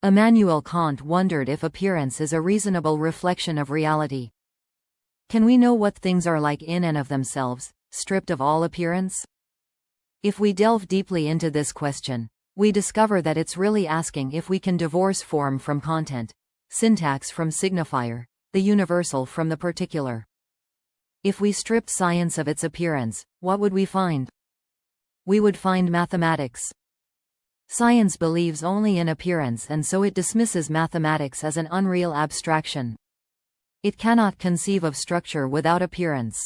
Immanuel Kant wondered if appearance is a reasonable reflection of reality. Can we know what things are like in and of themselves, stripped of all appearance? If we delve deeply into this question, we discover that it's really asking if we can divorce form from content, syntax from signifier, the universal from the particular. If we stripped science of its appearance, what would we find? We would find mathematics. Science believes only in appearance, and so it dismisses mathematics as an unreal abstraction. It cannot conceive of structure without appearance.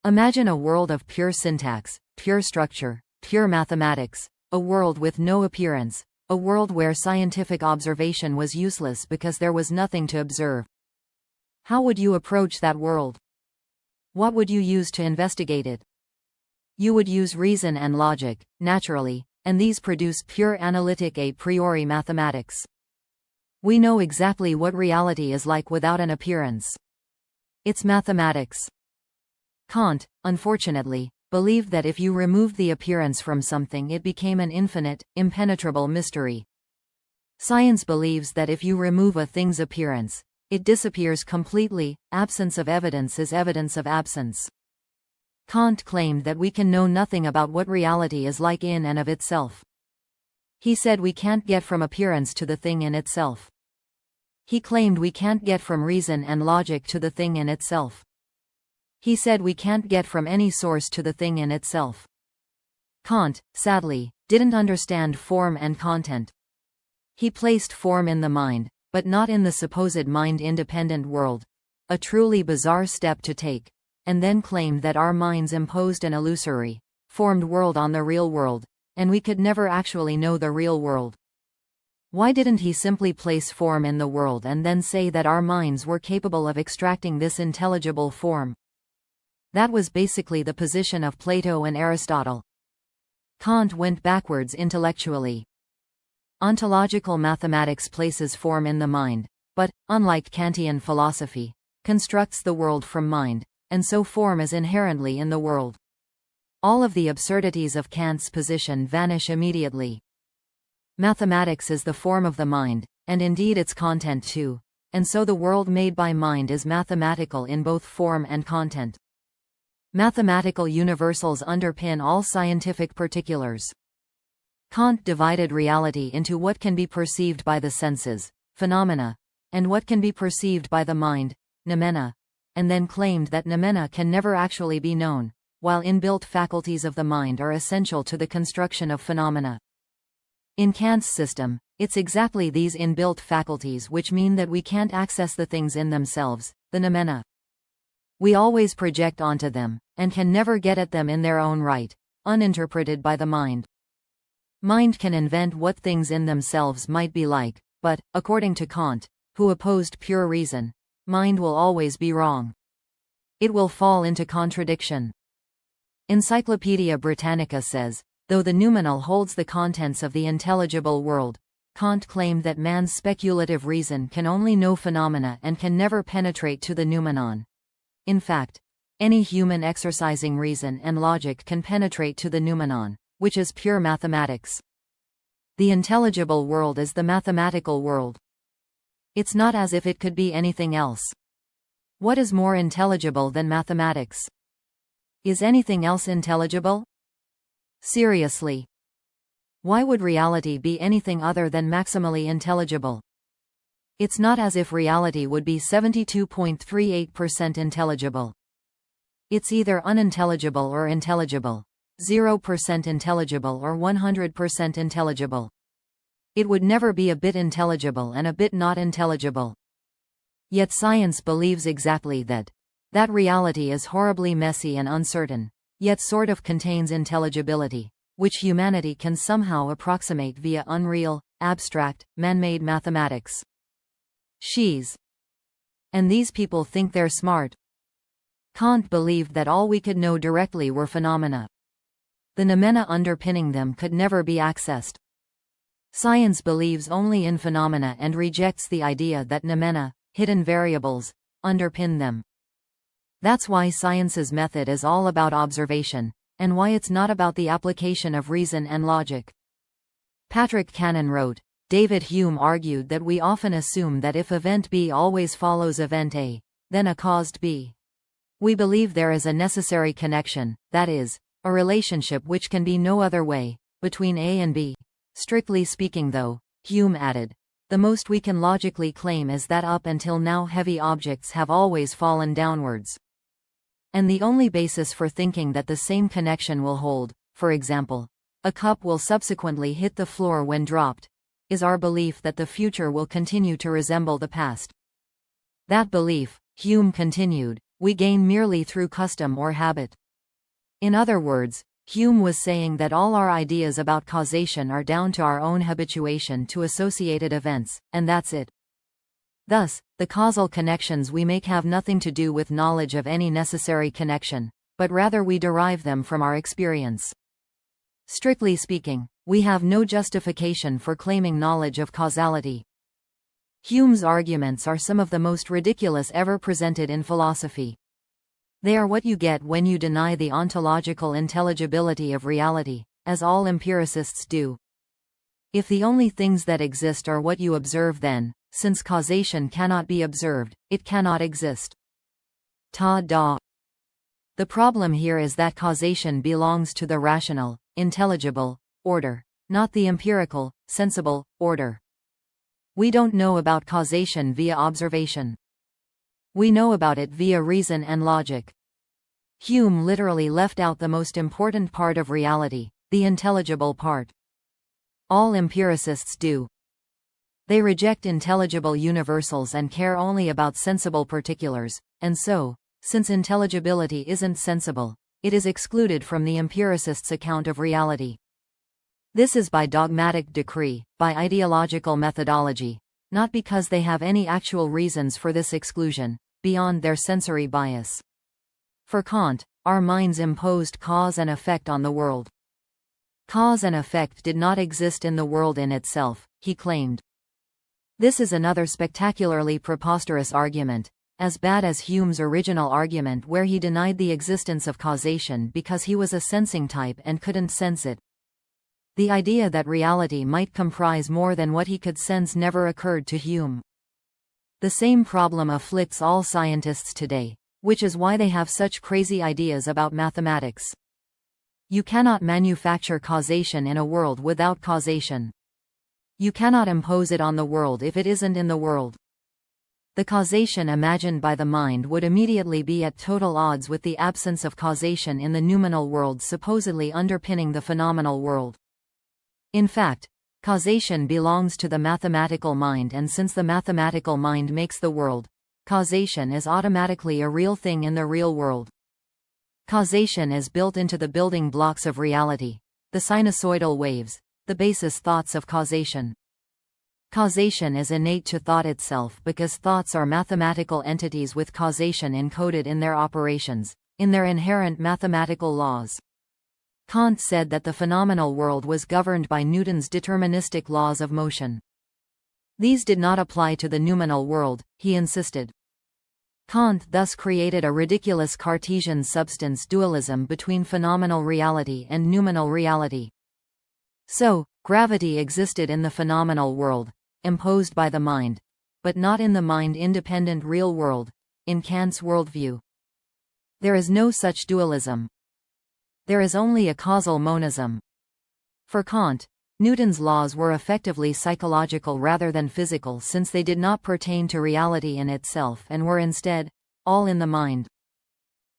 Imagine a world of pure syntax, pure structure, pure mathematics, a world with no appearance, a world where scientific observation was useless because there was nothing to observe. How would you approach that world? What would you use to investigate it? You would use reason and logic, naturally, and these produce pure analytic a priori mathematics. We know exactly what reality is like without an appearance. It's mathematics. Kant, unfortunately, believed that if you removed the appearance from something it became an infinite, impenetrable mystery. Science believes that if you remove a thing's appearance, it disappears completely. Absence of evidence is evidence of absence. Kant claimed that we can know nothing about what reality is like in and of itself. He said we can't get from appearance to the thing in itself. He claimed we can't get from reason and logic to the thing in itself. He said we can't get from any source to the thing in itself. Kant, sadly, didn't understand form and content. He placed form in the mind, but not in the supposed mind-independent world, a truly bizarre step to take, and then claimed that our minds imposed an illusory, formed world on the real world, and we could never actually know the real world. Why didn't he simply place form in the world and then say that our minds were capable of extracting this intelligible form? That was basically the position of Plato and Aristotle. Kant went backwards intellectually. Ontological mathematics places form in the mind, but, unlike Kantian philosophy, constructs the world from mind, and so form is inherently in the world. All of the absurdities of Kant's position vanish immediately. Mathematics is the form of the mind, and indeed its content too, and so the world made by mind is mathematical in both form and content. Mathematical universals underpin all scientific particulars. Kant divided reality into what can be perceived by the senses, phenomena, and what can be perceived by the mind, noumena, and then claimed that noumena can never actually be known, while inbuilt faculties of the mind are essential to the construction of phenomena. In Kant's system, it's exactly these inbuilt faculties which mean that we can't access the things in themselves, the noumena. We always project onto them, and can never get at them in their own right, uninterpreted by the mind. Mind can invent what things in themselves might be like, but, according to Kant, who opposed pure reason, mind will always be wrong. It will fall into contradiction. Encyclopaedia Britannica says, though the noumenal holds the contents of the intelligible world, Kant claimed that man's speculative reason can only know phenomena and can never penetrate to the noumenon. In fact, any human exercising reason and logic can penetrate to the noumenon, which is pure mathematics. The intelligible world is the mathematical world. It's not as if it could be anything else. What is more intelligible than mathematics? Is anything else intelligible? Seriously. Why would reality be anything other than maximally intelligible? It's not as if reality would be 72.38% intelligible. It's either unintelligible or intelligible, 0% intelligible or 100% intelligible. It would never be a bit intelligible and a bit not intelligible. Yet science believes exactly that. That reality is horribly messy and uncertain, yet sort of contains intelligibility, which humanity can somehow approximate via unreal, abstract, man-made mathematics. And these people think they're smart. Kant believed that all we could know directly were phenomena. The noumena underpinning them could never be accessed. Science believes only in phenomena and rejects the idea that noumena, hidden variables, underpin them. That's why science's method is all about observation, and why it's not about the application of reason and logic. Patrick Cannon wrote, David Hume argued that we often assume that if event B always follows event A, then A caused B. We believe there is a necessary connection, that is, a relationship which can be no other way, between A and B. Strictly speaking though, Hume added, the most we can logically claim is that up until now heavy objects have always fallen downwards. And the only basis for thinking that the same connection will hold, for example, a cup will subsequently hit the floor when dropped, is our belief that the future will continue to resemble the past. That belief, Hume continued, we gain merely through custom or habit. In other words, Hume was saying that all our ideas about causation are down to our own habituation to associated events, and that's it. Thus, the causal connections we make have nothing to do with knowledge of any necessary connection, but rather we derive them from our experience. Strictly speaking, we have no justification for claiming knowledge of causality. Hume's arguments are some of the most ridiculous ever presented in philosophy. They are what you get when you deny the ontological intelligibility of reality, as all empiricists do. If the only things that exist are what you observe, then, since causation cannot be observed, it cannot exist. Ta-da! The problem here is that causation belongs to the rational, intelligible order, not the empirical, sensible order. We don't know about causation via observation. We know about it via reason and logic. Hume literally left out the most important part of reality, the intelligible part. All empiricists do. They reject intelligible universals and care only about sensible particulars, and so, since intelligibility isn't sensible, it is excluded from the empiricist's account of reality. This is by dogmatic decree, by ideological methodology, not because they have any actual reasons for this exclusion, beyond their sensory bias. For Kant, our minds imposed cause and effect on the world. Cause and effect did not exist in the world in itself, he claimed. This is another spectacularly preposterous argument, as bad as Hume's original argument where he denied the existence of causation because he was a sensing type and couldn't sense it. The idea that reality might comprise more than what he could sense never occurred to Hume. The same problem afflicts all scientists today, which is why they have such crazy ideas about mathematics. You cannot manufacture causation in a world without causation. You cannot impose it on the world if it isn't in the world. The causation imagined by the mind would immediately be at total odds with the absence of causation in the noumenal world supposedly underpinning the phenomenal world. In fact, causation belongs to the mathematical mind, and since the mathematical mind makes the world, causation is automatically a real thing in the real world. Causation is built into the building blocks of reality, the sinusoidal waves, the basis thoughts of causation. Causation is innate to thought itself because thoughts are mathematical entities with causation encoded in their operations, in their inherent mathematical laws. Kant said that the phenomenal world was governed by Newton's deterministic laws of motion. These did not apply to the noumenal world, he insisted. Kant thus created a ridiculous Cartesian substance dualism between phenomenal reality and noumenal reality. So, gravity existed in the phenomenal world, imposed by the mind, but not in the mind-independent real world, in Kant's worldview. There is no such dualism. There is only a causal monism. For Kant, Newton's laws were effectively psychological rather than physical, since they did not pertain to reality in itself and were instead, all in the mind.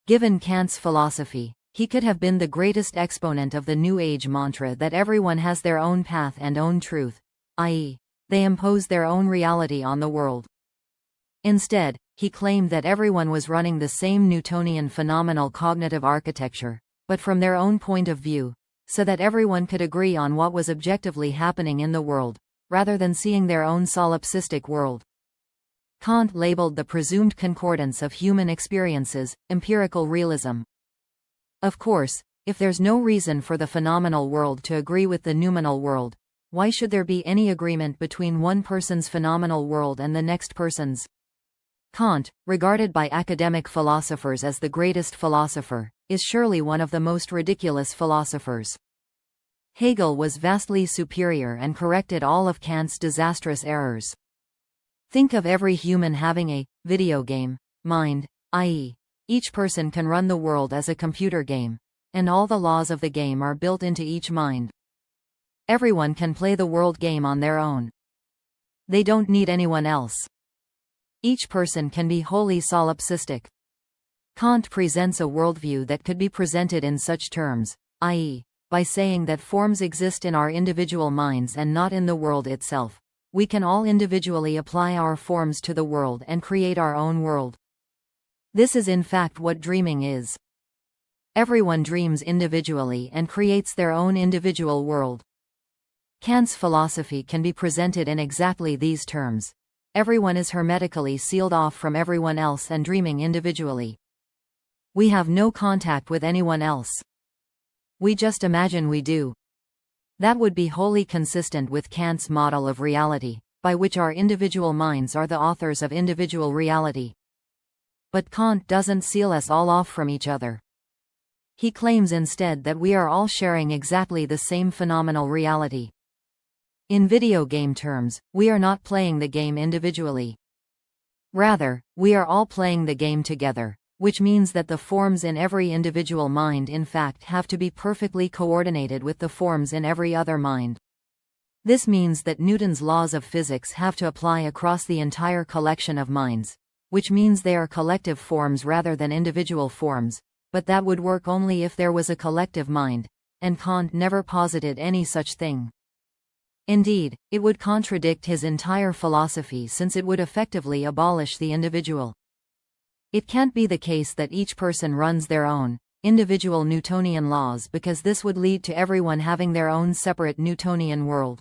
Given Kant's philosophy, he could have been the greatest exponent of the New Age mantra that everyone has their own path and own truth, i.e., they impose their own reality on the world. Instead, he claimed that everyone was running the same Newtonian phenomenal cognitive architecture, but from their own point of view, so that everyone could agree on what was objectively happening in the world, rather than seeing their own solipsistic world. Kant labeled the presumed concordance of human experiences empirical realism. Of course, if there's no reason for the phenomenal world to agree with the noumenal world, why should there be any agreement between one person's phenomenal world and the next person's? Kant, regarded by academic philosophers as the greatest philosopher, is surely one of the most ridiculous philosophers. Hegel was vastly superior and corrected all of Kant's disastrous errors. Think of every human having a video game mind, i.e., each person can run the world as a computer game, and all the laws of the game are built into each mind. Everyone can play the world game on their own. They don't need anyone else. Each person can be wholly solipsistic. Kant presents a worldview that could be presented in such terms, i.e., by saying that forms exist in our individual minds and not in the world itself. We can all individually apply our forms to the world and create our own world. This is in fact what dreaming is. Everyone dreams individually and creates their own individual world. Kant's philosophy can be presented in exactly these terms. Everyone is hermetically sealed off from everyone else and dreaming individually. We have no contact with anyone else. We just imagine we do. That would be wholly consistent with Kant's model of reality, by which our individual minds are the authors of individual reality. But Kant doesn't seal us all off from each other. He claims instead that we are all sharing exactly the same phenomenal reality. In video game terms, we are not playing the game individually. Rather, we are all playing the game together, which means that the forms in every individual mind in fact have to be perfectly coordinated with the forms in every other mind. This means that Newton's laws of physics have to apply across the entire collection of minds, which means they are collective forms rather than individual forms, but that would work only if there was a collective mind, and Kant never posited any such thing. Indeed, it would contradict his entire philosophy since it would effectively abolish the individual. It can't be the case that each person runs their own, individual Newtonian laws because this would lead to everyone having their own separate Newtonian world.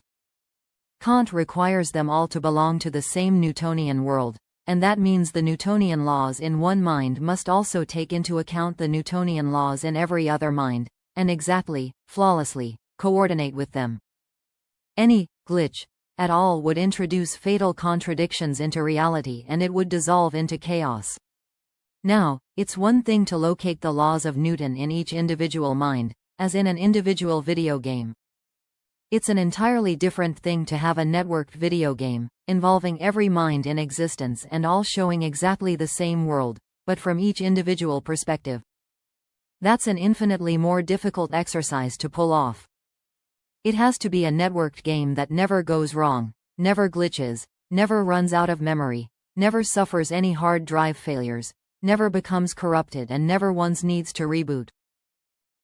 Kant requires them all to belong to the same Newtonian world, and that means the Newtonian laws in one mind must also take into account the Newtonian laws in every other mind, and exactly, flawlessly, coordinate with them. Any glitch at all would introduce fatal contradictions into reality and it would dissolve into chaos. Now, it's one thing to locate the laws of Newton in each individual mind, as in an individual video game. It's an entirely different thing to have a networked video game, involving every mind in existence and all showing exactly the same world, but from each individual perspective. That's an infinitely more difficult exercise to pull off. It has to be a networked game that never goes wrong, never glitches, never runs out of memory, never suffers any hard drive failures, never becomes corrupted and never once needs to reboot.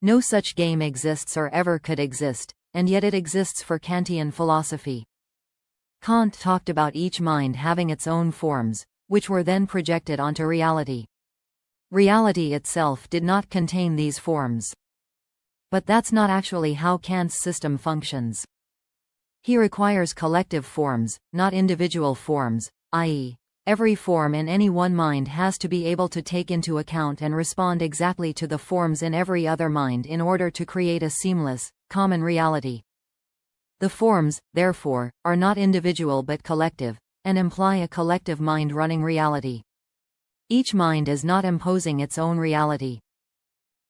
No such game exists or ever could exist, and yet it exists for Kantian philosophy. Kant talked about each mind having its own forms, which were then projected onto reality. Reality itself did not contain these forms. But that's not actually how Kant's system functions. He requires collective forms, not individual forms, i.e., every form in any one mind has to be able to take into account and respond exactly to the forms in every other mind in order to create a seamless, common reality. The forms, therefore, are not individual but collective, and imply a collective mind running reality. Each mind is not imposing its own reality.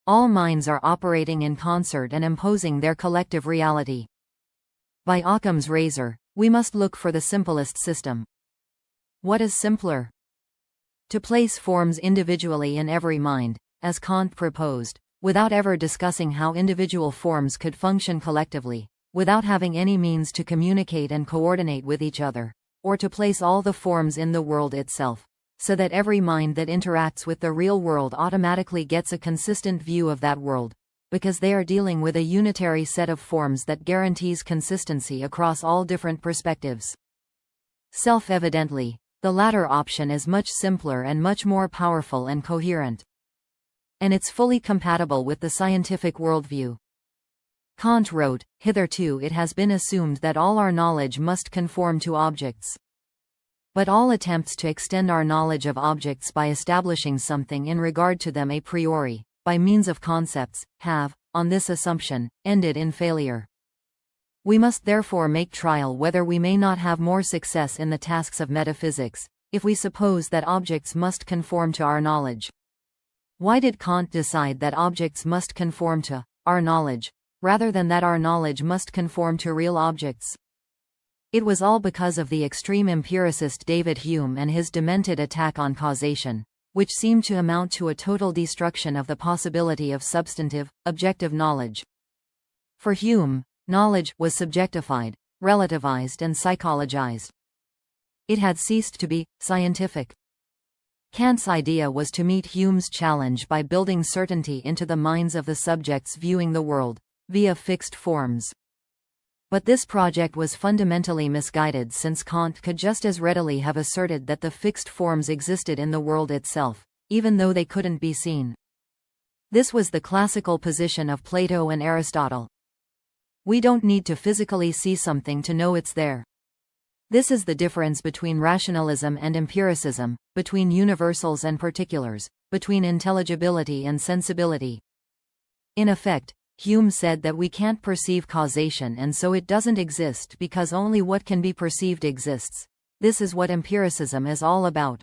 All minds are operating in concert and imposing their collective reality. By Occam's razor, we must look for the simplest system. What is simpler? To place forms individually in every mind, as Kant proposed, without ever discussing how individual forms could function collectively, without having any means to communicate and coordinate with each other, or to place all the forms in the world itself, so that every mind that interacts with the real world automatically gets a consistent view of that world, because they are dealing with a unitary set of forms that guarantees consistency across all different perspectives. Self-evidently, the latter option is much simpler and much more powerful and coherent. And it's fully compatible with the scientific worldview. Kant wrote, "Hitherto it has been assumed that all our knowledge must conform to objects. But all attempts to extend our knowledge of objects by establishing something in regard to them a priori, by means of concepts, have, on this assumption, ended in failure. We must therefore make trial whether we may not have more success in the tasks of metaphysics, if we suppose that objects must conform to our knowledge." Why did Kant decide that objects must conform to our knowledge? rather than that our knowledge must conform to real objects. It was all because of the extreme empiricist David Hume and his demented attack on causation, which seemed to amount to a total destruction of the possibility of substantive, objective knowledge. For Hume, knowledge was subjectified, relativized and psychologized. It had ceased to be scientific. Kant's idea was to meet Hume's challenge by building certainty into the minds of the subjects viewing the world, via fixed forms. But this project was fundamentally misguided, since Kant could just as readily have asserted that the fixed forms existed in the world itself, even though they couldn't be seen. This was the classical position of Plato and Aristotle. We don't need to physically see something to know it's there. This is the difference between rationalism and empiricism, between universals and particulars, between intelligibility and sensibility. In effect, Hume said that we can't perceive causation and so it doesn't exist because only what can be perceived exists. This is what empiricism is all about.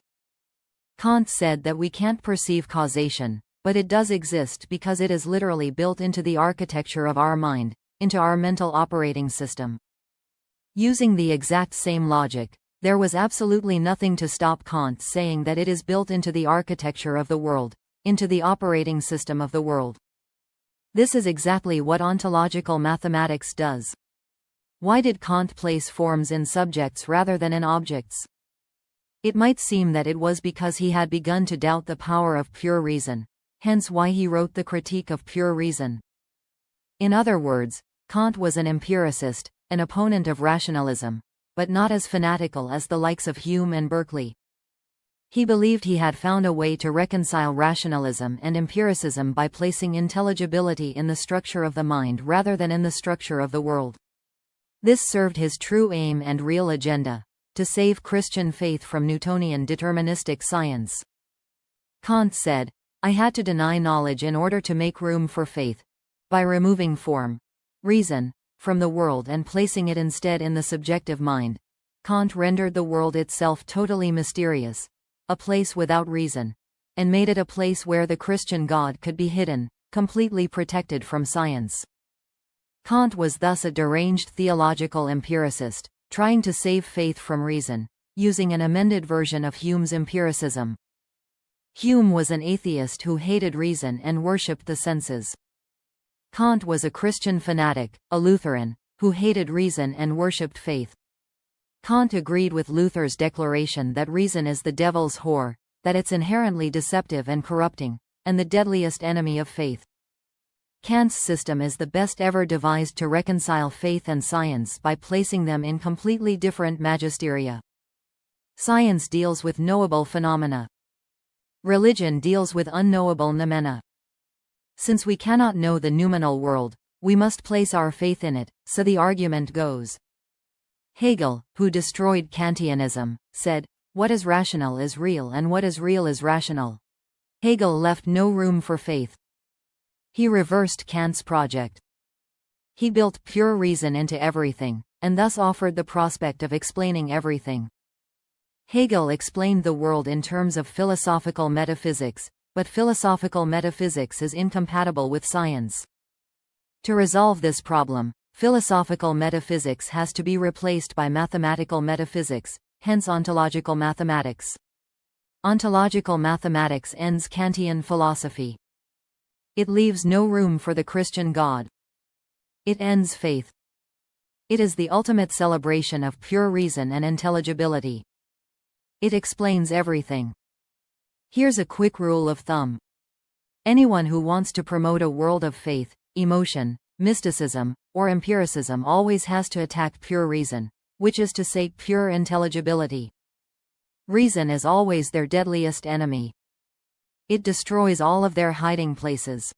Kant said that we can't perceive causation, but it does exist because it is literally built into the architecture of our mind, into our mental operating system. Using the exact same logic, there was absolutely nothing to stop Kant saying that it is built into the architecture of the world, into the operating system of the world. This is exactly what ontological mathematics does. Why did Kant place forms in subjects rather than in objects? It might seem that it was because he had begun to doubt the power of pure reason, hence why he wrote the Critique of Pure Reason. In other words, Kant was an empiricist, an opponent of rationalism, but not as fanatical as the likes of Hume and Berkeley. He believed he had found a way to reconcile rationalism and empiricism by placing intelligibility in the structure of the mind rather than in the structure of the world. This served his true aim and real agenda: to save Christian faith from Newtonian deterministic science. Kant said, "I had to deny knowledge in order to make room for faith. By removing form, reason, from the world and placing it instead in the subjective mind, Kant rendered the world itself totally mysterious, a place without reason, and made it a place where the Christian God could be hidden, completely protected from science." Kant was thus a deranged theological empiricist, trying to save faith from reason, using an amended version of Hume's empiricism. Hume was an atheist who hated reason and worshipped the senses. Kant was a Christian fanatic, a Lutheran, who hated reason and worshipped faith. Kant agreed with Luther's declaration that reason is the devil's whore, that it's inherently deceptive and corrupting, and the deadliest enemy of faith. Kant's system is the best ever devised to reconcile faith and science by placing them in completely different magisteria. Science deals with knowable phenomena. Religion deals with unknowable noumena. Since we cannot know the noumenal world, we must place our faith in it, so the argument goes. Hegel, who destroyed Kantianism, said, "What is rational is real and what is real is rational." Hegel left no room for faith. He reversed Kant's project. He built pure reason into everything, and thus offered the prospect of explaining everything. Hegel explained the world in terms of philosophical metaphysics, but philosophical metaphysics is incompatible with science. To resolve this problem, philosophical metaphysics has to be replaced by mathematical metaphysics, hence ontological mathematics. Ontological mathematics ends Kantian philosophy. It leaves no room for the Christian God. It ends faith. It is the ultimate celebration of pure reason and intelligibility. It explains everything. Here's a quick rule of thumb. Anyone who wants to promote a world of faith, emotion, mysticism, or empiricism always has to attack pure reason, which is to say pure intelligibility. Reason is always their deadliest enemy. It destroys all of their hiding places.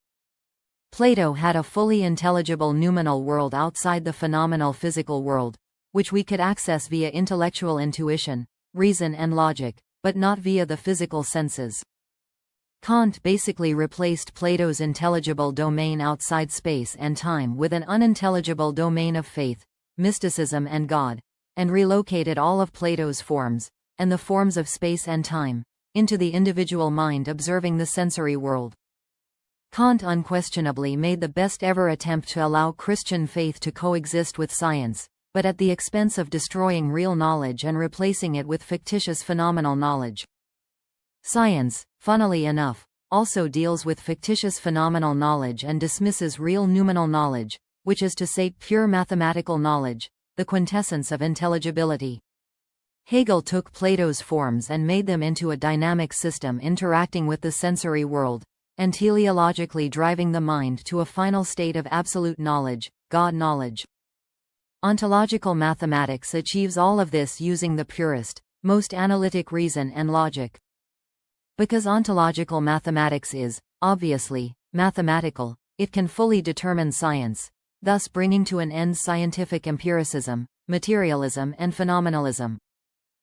Plato had a fully intelligible noumenal world outside the phenomenal physical world, which we could access via intellectual intuition, reason and logic, but not via the physical senses. Kant basically replaced Plato's intelligible domain outside space and time with an unintelligible domain of faith, mysticism and God, and relocated all of Plato's forms, and the forms of space and time, into the individual mind observing the sensory world. Kant unquestionably made the best ever attempt to allow Christian faith to coexist with science, but at the expense of destroying real knowledge and replacing it with fictitious phenomenal knowledge. Science, funnily enough, also deals with fictitious phenomenal knowledge and dismisses real noumenal knowledge, which is to say pure mathematical knowledge, the quintessence of intelligibility. Hegel took Plato's forms and made them into a dynamic system interacting with the sensory world, and teleologically driving the mind to a final state of absolute knowledge, God knowledge. Ontological mathematics achieves all of this using the purest, most analytic reason and logic. Because ontological mathematics is, obviously, mathematical, it can fully determine science, thus bringing to an end scientific empiricism, materialism and phenomenalism.